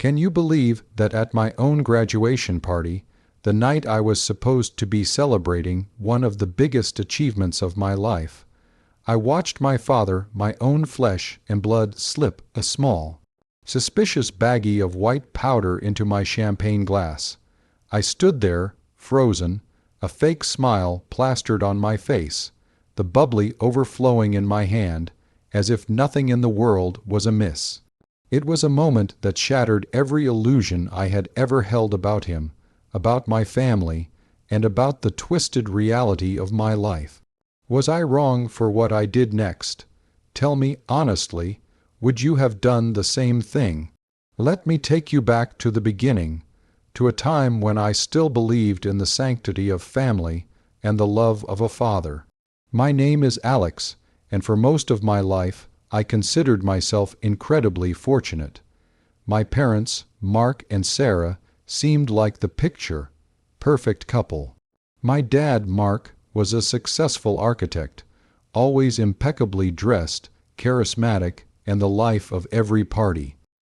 Can you believe that at my own graduation party, the night I was supposed to be celebrating one of the biggest achievements of my life, I watched my father, my own flesh and blood, slip a small, suspicious baggie of white powder into my champagne glass. I stood there, frozen, a fake smile plastered on my face, the bubbly overflowing in my hand, as if nothing in the world was amiss. It was a moment that shattered every illusion I had ever held about him, about my family, and about the twisted reality of my life. Was I wrong for what I did next? Tell me honestly, would you have done the same thing? Let me take you back to the beginning, to a time when I still believed in the sanctity of family and the love of a father. My name is Alex, and for most of my life I considered myself incredibly fortunate. My parents, Mark and Sarah, seemed like the picture perfect couple. My dad, Mark, was a successful architect, always impeccably dressed, charismatic, and the life of every party.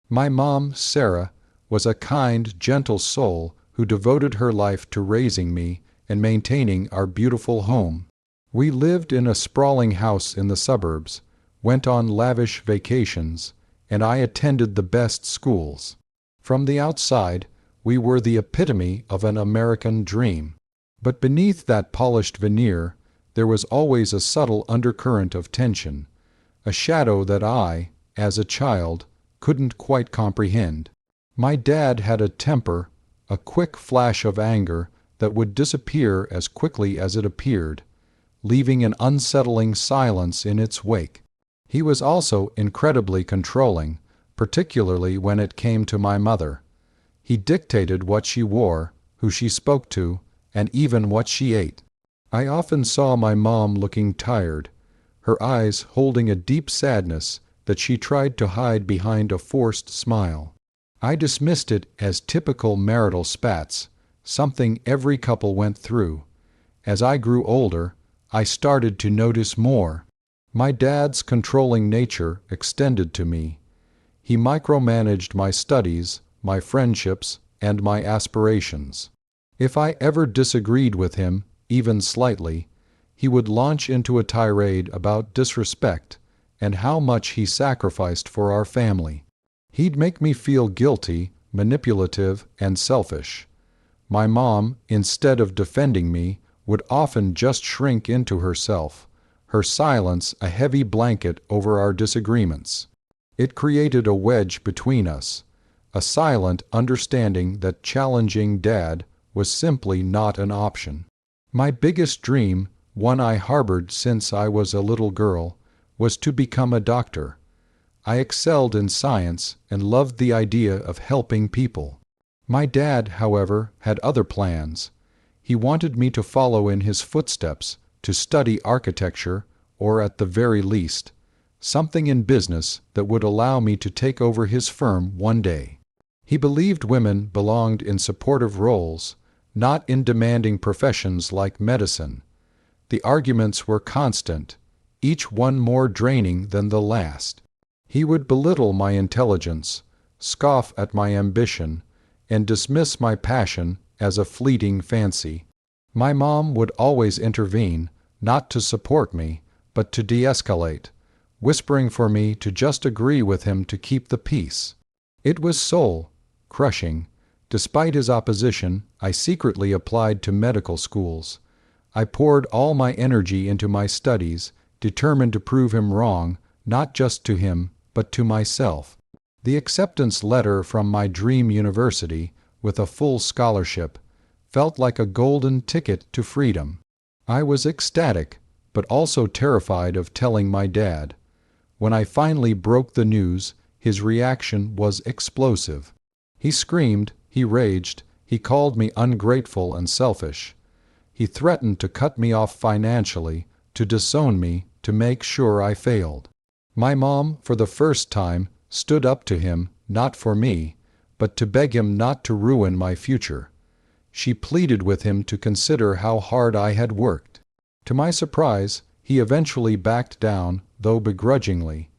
My mom, Sarah, was a kind, gentle soul who devoted her life to raising me and maintaining our beautiful home. We lived in a sprawling house in the suburbs, went on lavish vacations, and I attended the best schools. From the outside, we were the epitome of an American dream. But beneath that polished veneer, there was always a subtle undercurrent of tension, a shadow that I, as a child, couldn't quite comprehend. My dad had a temper, a quick flash of anger that would disappear as quickly as it appeared, leaving an unsettling silence in its wake. He was also incredibly controlling, particularly when it came to my mother. He dictated what she wore, who she spoke to, and even what she ate. I often saw my mom looking tired, her eyes holding a deep sadness that she tried to hide behind a forced smile. I dismissed it as typical marital spats, something every couple went through. As I grew older, I started to notice more. My dad's controlling nature extended to me. He micromanaged my studies, my friendships, and my aspirations. If I ever disagreed with him, even slightly, he would launch into a tirade about disrespect and how much he sacrificed for our family. He'd make me feel guilty, manipulative, and selfish. My mom, instead of defending me, would often just shrink into herself, her silence a heavy blanket over our disagreements. It created a wedge between us, a silent understanding that challenging Dad was simply not an option. My biggest dream, one I harbored since I was a little girl, was to become a doctor. I excelled in science and loved the idea of helping people. My dad, however, had other plans. He wanted me to follow in his footsteps, to study architecture, or at the very least, something in business that would allow me to take over his firm one day. He believed women belonged in supportive roles, not in demanding professions like medicine. The arguments were constant, each one more draining than the last. He would belittle my intelligence, scoff at my ambition, and dismiss my passion as a fleeting fancy. My mom would always intervene, not to support me, but to de-escalate, whispering for me to just agree with him to keep the peace. It was soul-crushing. Despite his opposition, I secretly applied to medical schools. I poured all my energy into my studies, determined to prove him wrong, not just to him, but to myself. The acceptance letter from my dream university, with a full scholarship, felt like a golden ticket to freedom. I was ecstatic, but also terrified of telling my dad. When I finally broke the news, his reaction was explosive. He screamed, he raged, he called me ungrateful and selfish. He threatened to cut me off financially, to disown me, to make sure I failed. My mom, for the first time, stood up to him, not for me, but to beg him not to ruin my future. She pleaded with him to consider how hard I had worked. To my surprise, he eventually backed down, though begrudgingly.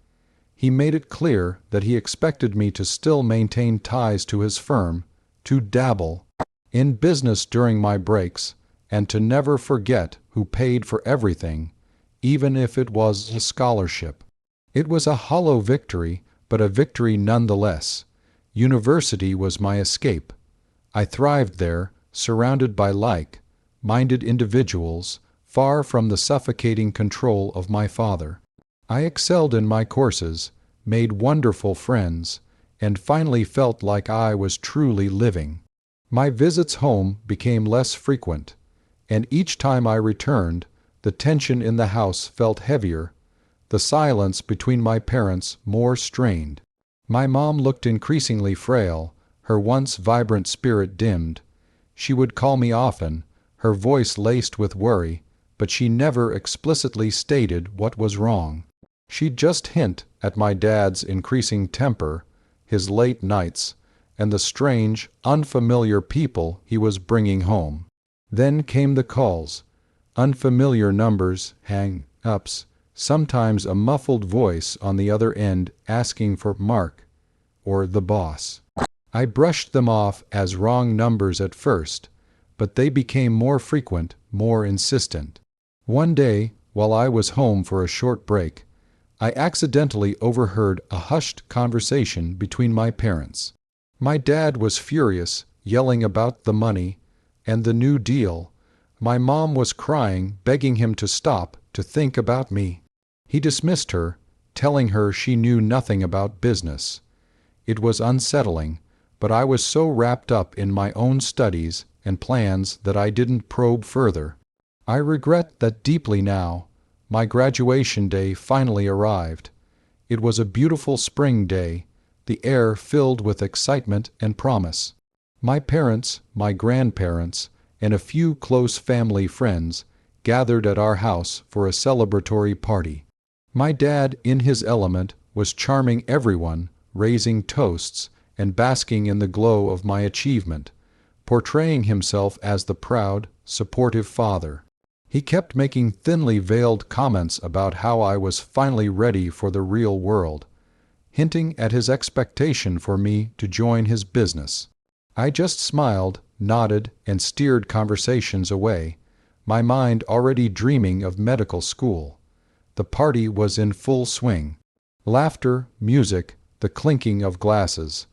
He made it clear that he expected me to still maintain ties to his firm, to dabble in business during my breaks, and to never forget who paid for everything, even if it was a scholarship. It was a hollow victory, but a victory nonetheless. University was my escape. I thrived there, surrounded by like-minded individuals, far from the suffocating control of my father. I excelled in my courses, made wonderful friends, and finally felt like I was truly living. My visits home became less frequent, and each time I returned, the tension in the house felt heavier, the silence between my parents more strained. My mom looked increasingly frail, her once vibrant spirit dimmed. She would call me often, her voice laced with worry, but she never explicitly stated what was wrong. She'd just hint at my dad's increasing temper, his late nights, and the strange, unfamiliar people he was bringing home. Then came the calls, unfamiliar numbers, hang-ups, sometimes a muffled voice on the other end asking for Mark or the boss. I brushed them off as wrong numbers at first, but they became more frequent, more insistent. One day, while I was home for a short break, I accidentally overheard a hushed conversation between my parents. My dad was furious, yelling about the money and the New Deal. My mom was crying, begging him to stop, to think about me. He dismissed her, telling her she knew nothing about business. It was unsettling, but I was so wrapped up in my own studies and plans that I didn't probe further. I regret that deeply now. My graduation day finally arrived. It was a beautiful spring day, the air filled with excitement and promise. My parents, my grandparents, and a few close family friends gathered at our house for a celebratory party. My dad, in his element, was charming everyone, raising toasts, and basking in the glow of my achievement, portraying himself as the proud, supportive father. He kept making thinly veiled comments about how I was finally ready for the real world, hinting at his expectation for me to join his business. I just smiled, nodded, and steered conversations away, my mind already dreaming of medical school. The party was in full swing. Laughter, music, the clinking of glasses.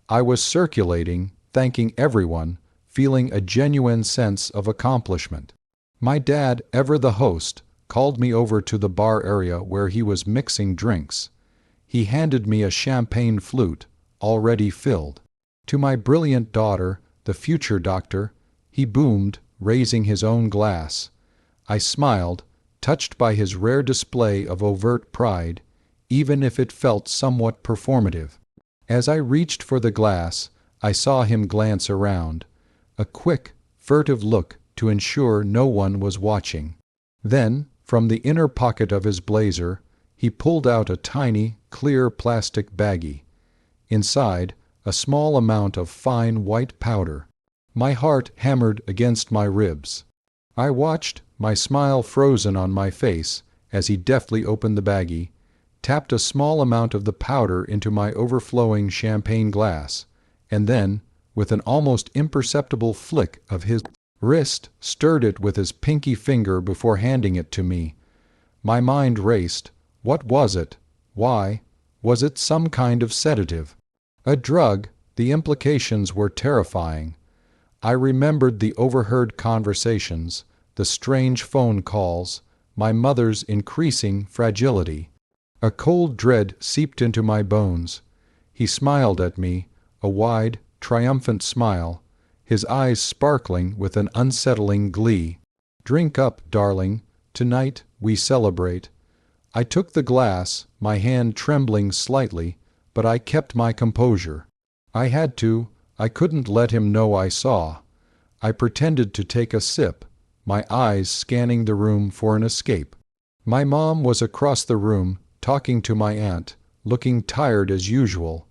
I was circulating, thanking everyone, feeling a genuine sense of accomplishment. My dad, ever the host, called me over to the bar area where he was mixing drinks. He handed me a champagne flute, already filled. To my brilliant daughter, the future doctor, he boomed, raising his own glass. I smiled, touched by his rare display of overt pride, even if it felt somewhat performative. As I reached for the glass, I saw him glance around, a quick, furtive look to ensure no one was watching. Then, from the inner pocket of his blazer, he pulled out a tiny, clear plastic baggie. Inside, a small amount of fine white powder. My heart hammered against my ribs. I watched, my smile frozen on my face, as he deftly opened the baggie, tapped a small amount of the powder into my overflowing champagne glass, and then, with an almost imperceptible flick of his wrist, stirred it with his pinky finger before handing it to me. My mind raced. What was it? Why? Was it some kind of sedative? A drug? The implications were terrifying. I remembered the overheard conversations, the strange phone calls, my mother's increasing fragility. A cold dread seeped into my bones. He smiled at me, a wide, triumphant smile, his eyes sparkling with an unsettling glee. "Drink up, darling. Tonight we celebrate." I took the glass, my hand trembling slightly, but I kept my composure. I had to. I couldn't let him know I saw. I pretended to take a sip, my eyes scanning the room for an escape. My mom was across the room, talking to my aunt, looking tired as usual.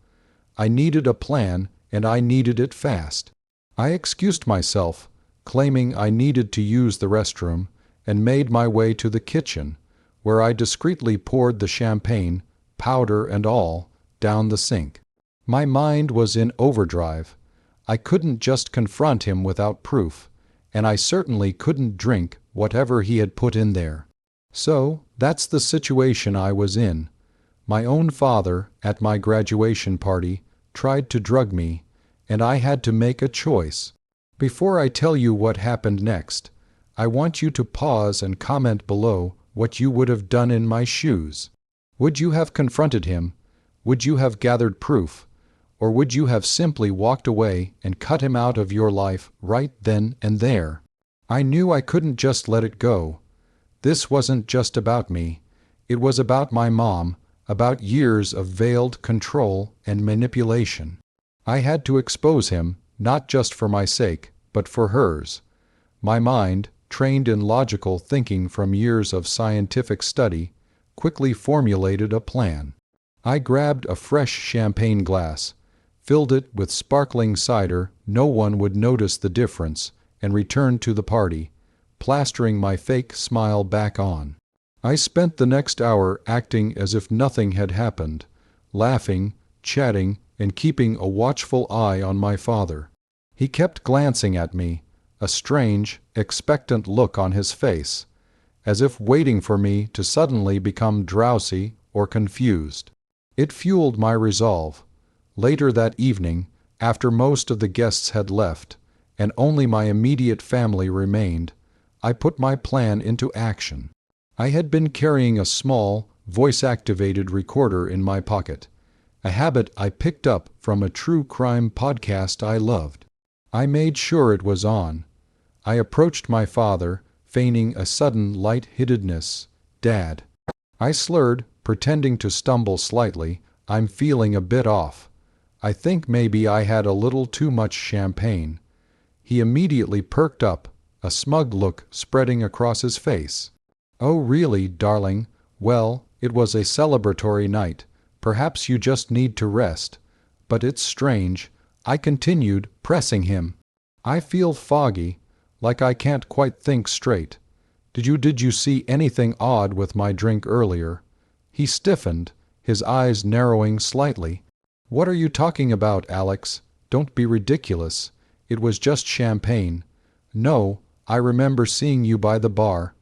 I needed a plan, and I needed it fast. I excused myself, claiming I needed to use the restroom, and made my way to the kitchen, where I discreetly poured the champagne, powder and all, down the sink. My mind was in overdrive. I couldn't just confront him without proof, and I certainly couldn't drink whatever he had put in there. So, that's the situation I was in. My own father, at my graduation party, tried to drug me, and I had to make a choice. Before I tell you what happened next, I want you to pause and comment below what you would have done in my shoes. Would you have confronted him? Would you have gathered proof? Or would you have simply walked away and cut him out of your life right then and there? I knew I couldn't just let it go. This wasn't just about me. It was about my mom, about years of veiled control and manipulation. I had to expose him, not just for my sake, but for hers. My mind, trained in logical thinking from years of scientific study, quickly formulated a plan. I grabbed a fresh champagne glass, filled it with sparkling cider no one would notice the difference, and returned to the party, plastering my fake smile back on. I spent the next hour acting as if nothing had happened, laughing, chatting, and keeping a watchful eye on my father. He kept glancing at me, a strange, expectant look on his face, as if waiting for me to suddenly become drowsy or confused. It fueled my resolve. Later that evening, after most of the guests had left, and only my immediate family remained, I put my plan into action. I had been carrying a small, voice-activated recorder in my pocket, a habit I picked up from a true crime podcast I loved. I made sure it was on. I approached my father, feigning a sudden light-headedness. "Dad." I slurred, pretending to stumble slightly. "I'm feeling a bit off. I think maybe I had a little too much champagne." He immediately perked up, a smug look spreading across his face. "Oh really, darling? Well, it was a celebratory night. Perhaps you just need to rest." "But it's strange," I continued, pressing him. "I feel foggy, like I can't quite think straight. Did you see anything odd with my drink earlier?" He stiffened, his eyes narrowing slightly. "What are you talking about, Alex? Don't be ridiculous. It was just champagne." "No, I remember seeing you by the bar."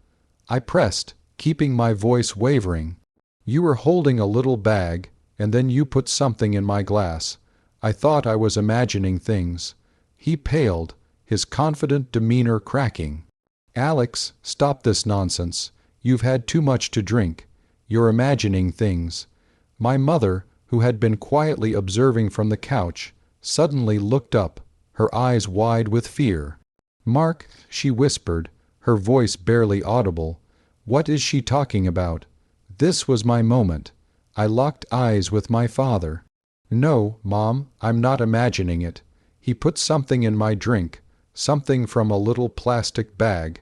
I pressed, keeping my voice wavering. "You were holding a little bag, and then you put something in my glass. I thought I was imagining things." He paled, his confident demeanor cracking. "Alex, stop this nonsense. You've had too much to drink. You're imagining things." My mother, who had been quietly observing from the couch, suddenly looked up, her eyes wide with fear. "Mark," she whispered, her voice barely audible, "what is she talking about?" This was my moment. I locked eyes with my father. "No, Mom, I'm not imagining it. He put something in my drink, something from a little plastic bag."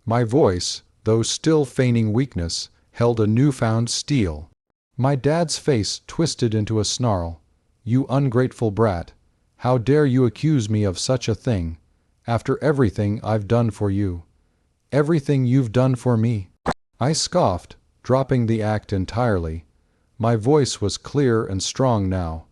My voice, though still feigning weakness, held a newfound steel. My dad's face twisted into a snarl. "You ungrateful brat. How dare you accuse me of such a thing, after everything I've done for you?" "Everything you've done for me?" I scoffed, dropping the act entirely. My voice was clear and strong now.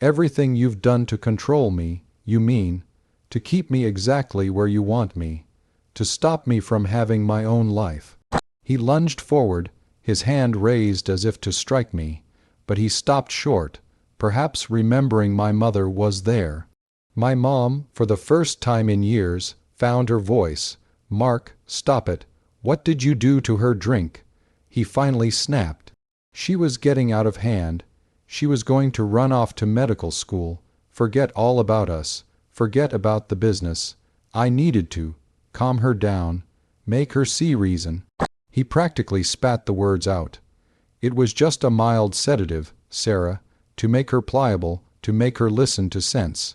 "Everything you've done to control me, you mean, to keep me exactly where you want me, to stop me from having my own life." He lunged forward, his hand raised as if to strike me, but he stopped short, perhaps remembering my mother was there. My mom, for the first time in years, found her voice. "Mark, stop it. What did you do to her drink?" He finally snapped. She was getting out of hand. She was going to run off to medical school, forget all about us, forget about the business. I needed to calm her down, make her see reason. He practically spat the words out. "It was just a mild sedative, Sarah, to make her pliable, to make her listen to sense."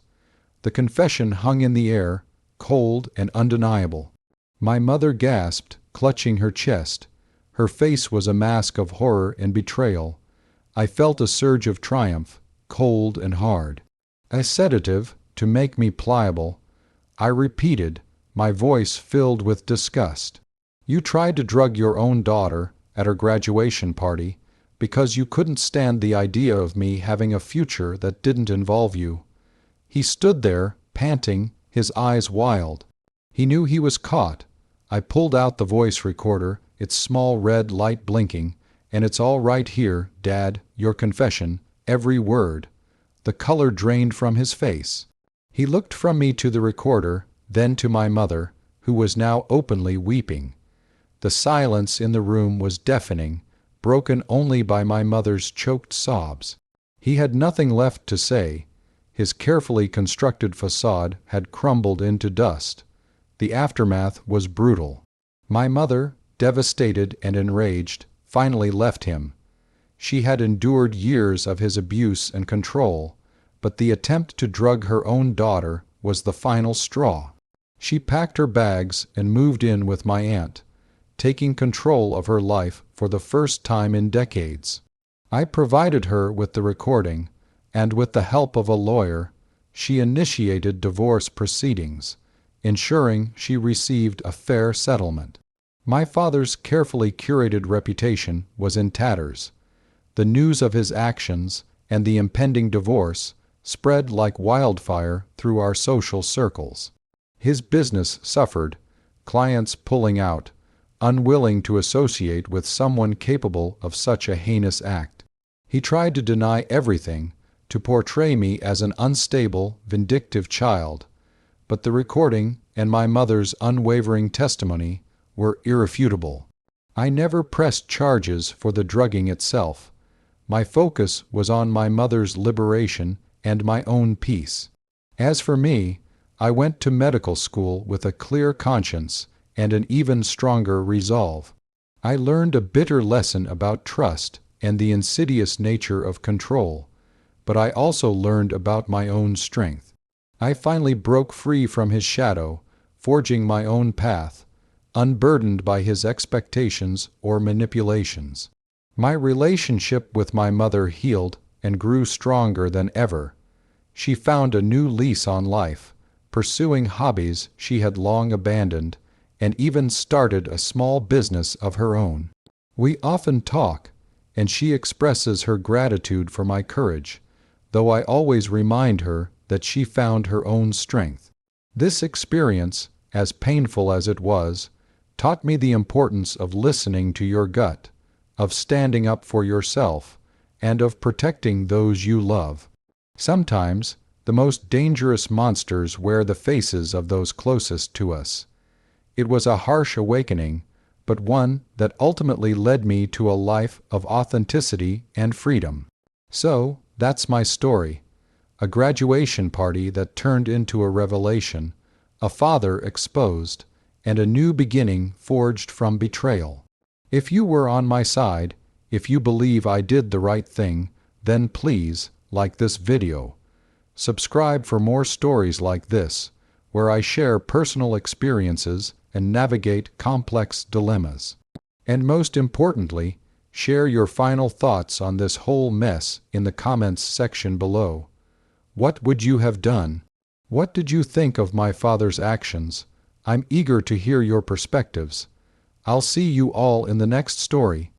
The confession hung in the air, cold and undeniable. My mother gasped, clutching her chest. Her face was a mask of horror and betrayal. I felt a surge of triumph, cold and hard. "A sedative, to make me pliable," I repeated, my voice filled with disgust. "You tried to drug your own daughter at her graduation party because you couldn't stand the idea of me having a future that didn't involve you." He stood there, panting, his eyes wild. He knew he was caught. I pulled out the voice recorder, its small red light blinking, "And it's all right here, Dad, your confession, every word." The color drained from his face. He looked from me to the recorder, then to my mother, who was now openly weeping. The silence in the room was deafening, broken only by my mother's choked sobs. He had nothing left to say. His carefully constructed facade had crumbled into dust. The aftermath was brutal. My mother, devastated and enraged, finally left him. She had endured years of his abuse and control, but the attempt to drug her own daughter was the final straw. She packed her bags and moved in with my aunt, taking control of her life for the first time in decades. I provided her with the recording, and with the help of a lawyer, she initiated divorce proceedings, ensuring she received a fair settlement. My father's carefully curated reputation was in tatters. The news of his actions and the impending divorce spread like wildfire through our social circles. His business suffered, clients pulling out, unwilling to associate with someone capable of such a heinous act. He tried to deny everything, to portray me as an unstable, vindictive child, but the recording and my mother's unwavering testimony were irrefutable. I never pressed charges for the drugging itself. My focus was on my mother's liberation and my own peace. As for me, I went to medical school with a clear conscience and an even stronger resolve. I learned a bitter lesson about trust and the insidious nature of control, but I also learned about my own strength. I finally broke free from his shadow, forging my own path, unburdened by his expectations or manipulations. My relationship with my mother healed and grew stronger than ever. She found a new lease on life, pursuing hobbies she had long abandoned, and even started a small business of her own. We often talk, and she expresses her gratitude for my courage, though I always remind her that she found her own strength. This experience, as painful as it was, taught me the importance of listening to your gut, of standing up for yourself, and of protecting those you love. Sometimes, the most dangerous monsters wear the faces of those closest to us. It was a harsh awakening, but one that ultimately led me to a life of authenticity and freedom. So, that's my story. A graduation party that turned into a revelation, a father exposed, and a new beginning forged from betrayal. If you were on my side, if you believe I did the right thing, then please like this video. Subscribe for more stories like this, where I share personal experiences and navigate complex dilemmas. And most importantly, share your final thoughts on this whole mess in the comments section below. What would you have done? What did you think of my father's actions? I'm eager to hear your perspectives. I'll see you all in the next story.